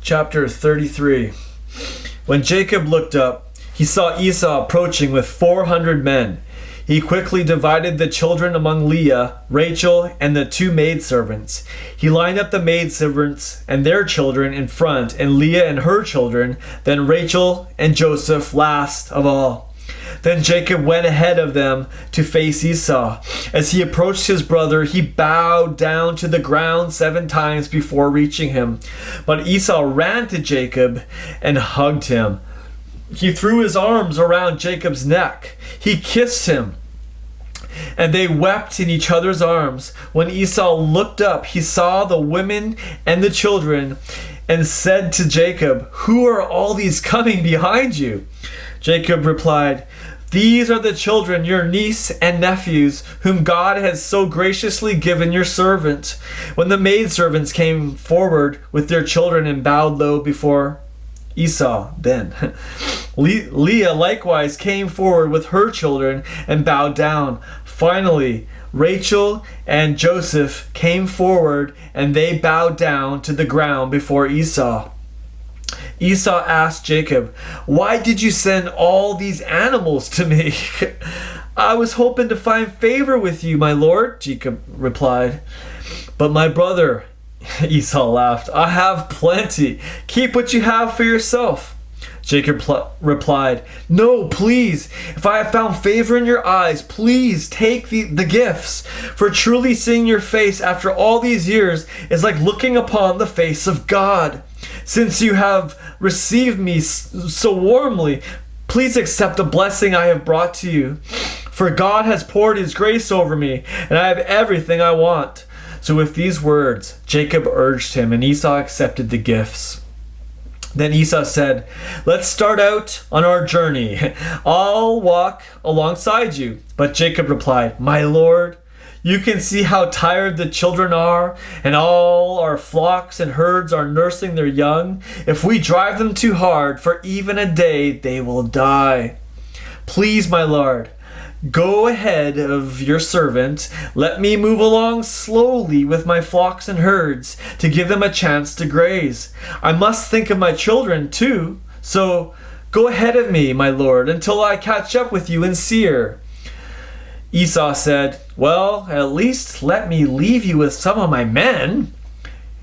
Chapter 33. When Jacob looked up, he saw Esau approaching with 400 men. He quickly divided the children among Leah, Rachel, and the 2 maidservants. He lined up the maidservants and their children in front, and Leah and her children, then Rachel and Joseph last of all. Then Jacob went ahead of them to face Esau. As he approached his brother, he bowed down to the ground 7 times before reaching him. But Esau ran to Jacob and hugged him. He threw his arms around Jacob's neck. He kissed him, and they wept in each other's arms. When Esau looked up, he saw the women and the children and said to Jacob, "Who are all these coming behind you?" Jacob replied, "These are the children, your niece and nephews, whom God has so graciously given your servant." When the maidservants came forward with their children and bowed low before Esau, then Leah likewise came forward with her children and bowed down. Finally, Rachel and Joseph came forward and they bowed down to the ground before Esau. Esau asked Jacob, "Why did you send all these animals to me?" "I was hoping to find favor with you, my lord," Jacob replied. "But my brother," Esau laughed, "I have plenty. Keep what you have for yourself." Jacob replied, "No, please. If I have found favor in your eyes, please take the gifts. For truly seeing your face after all these years is like looking upon the face of God. Since you have received me so warmly, please accept the blessing I have brought to you. For God has poured his grace over me, and I have everything I want." So with these words, Jacob urged him, and Esau accepted the gifts. Then Esau said, "Let's start out on our journey. I'll walk alongside you." But Jacob replied, "My lord, you can see how tired the children are, and all our flocks and herds are nursing their young. If we drive them too hard for even a day, they will die. Please, my lord, go ahead of your servant. Let me move along slowly with my flocks and herds to give them a chance to graze. I must think of my children too. So go ahead of me, my lord, until I catch up with you in Seir." Esau said, "Well, at least let me leave you with some of my men."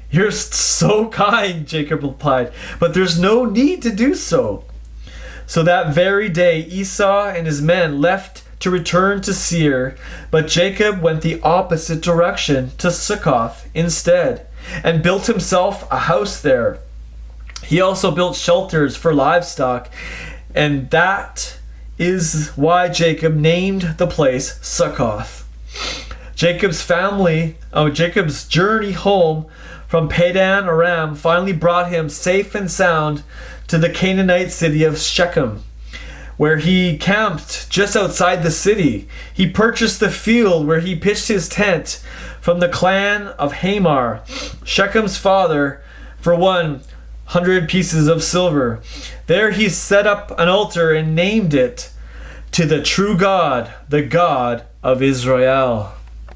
"You're so kind," Jacob replied, "but there's no need to do so." So that very day Esau and his men left to return to Seir, but Jacob went the opposite direction to Succoth instead, and built himself a house there. He also built shelters for livestock, and that is why Jacob named the place Succoth. Jacob's journey home from Padan Aram finally brought him safe and sound to the Canaanite city of Shechem, where he camped just outside the city. He purchased the field where he pitched his tent from the clan of Hamor, Shechem's father, for 100 pieces of silver. There he set up an altar and named it "To the True God, the God of Israel."